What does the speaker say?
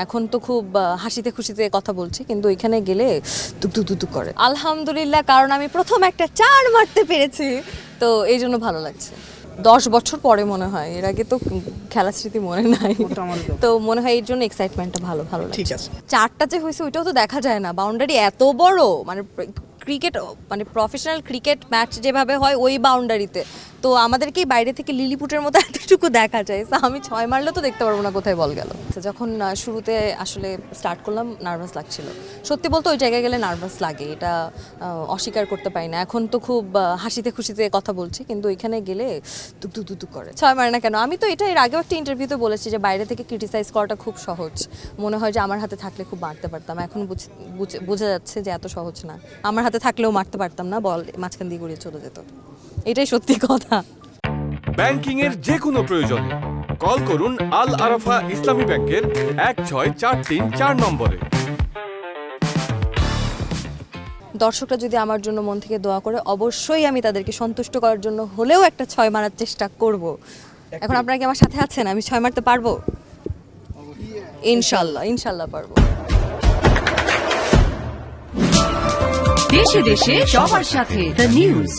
এখন তো খুব হাসিতে খুশিতে কথা বলছি, কিন্তু এখানে গেলে তুক করে। আলহামদুলিল্লাহ, কারণ আমি প্রথম একটা 4 মারতে পেরেছি, তো এই জন্য ভালো লাগছে। 10 বছর পরে মনে হয়, এর আগে তো খেলার স্মৃতি মনে নাই, তো মনে হয় এর জন্য এক্সাইটমেন্টটা ভালো লাগছে। ঠিক আছে, 4টা যে হয়েছে ওইটাও তো দেখা যায় না, বাউন্ডারি এত বড়, মানে ক্রিকেট মানে প্রফেশনাল ক্রিকেট ম্যাচ যেভাবে হয় ওই বাউন্ডারিতে, তো আমাদেরকেই বাইরে থেকে লিলিপুটের মতো এতটুকু দেখা যায়। তো আমি 6 মারলে তো দেখতে পারবো না কোথায় বল গেল। যখন শুরুতে আসলে স্টার্ট করলাম নার্ভাস লাগছিল, সত্যি বলতে ওই জায়গায় গেলে নার্ভাস লাগে, এটা অস্বীকার করতে পারি না। এখন তো খুব হাসিতে খুশিতে কথা বলছি, কিন্তু ওইখানে গেলে তুক করে। 6 মারে না কেন, আমি তো এটা এর আগেও একটা ইন্টারভিউতে বলেছি যে বাইরে থেকে ক্রিটিসাইজ করাটা খুব সহজ, মনে হয় যে আমার হাতে থাকলে খুব মারতে পারতাম। এখন বোঝা যাচ্ছে যে এত সহজ না, আমার হাতে থাকলেও মারতে পারতাম না, বল মাঝখান দিয়ে গড়িয়ে চলে যেত। এটাই সত্যি কথা। ব্যাংকিং এর যে কোনো প্রয়োজনে কল করুন আল আরাফা ইসলামী ব্যাংকের 1643 নম্বরে। দর্শকরা যদি আমার জন্য মন থেকে দোয়া করে, অবশ্যই আমি তাদেরকে সন্তুষ্ট করার জন্য হলেও একটা 6 মারার চেষ্টা করব। এখন আপনারা কি আমার সাথে আছেন? আমি 6 মারতে পারবো ইনশাল্লাহ পারবো। দেশে দেশে সবার সাথে দ্য নিউজ।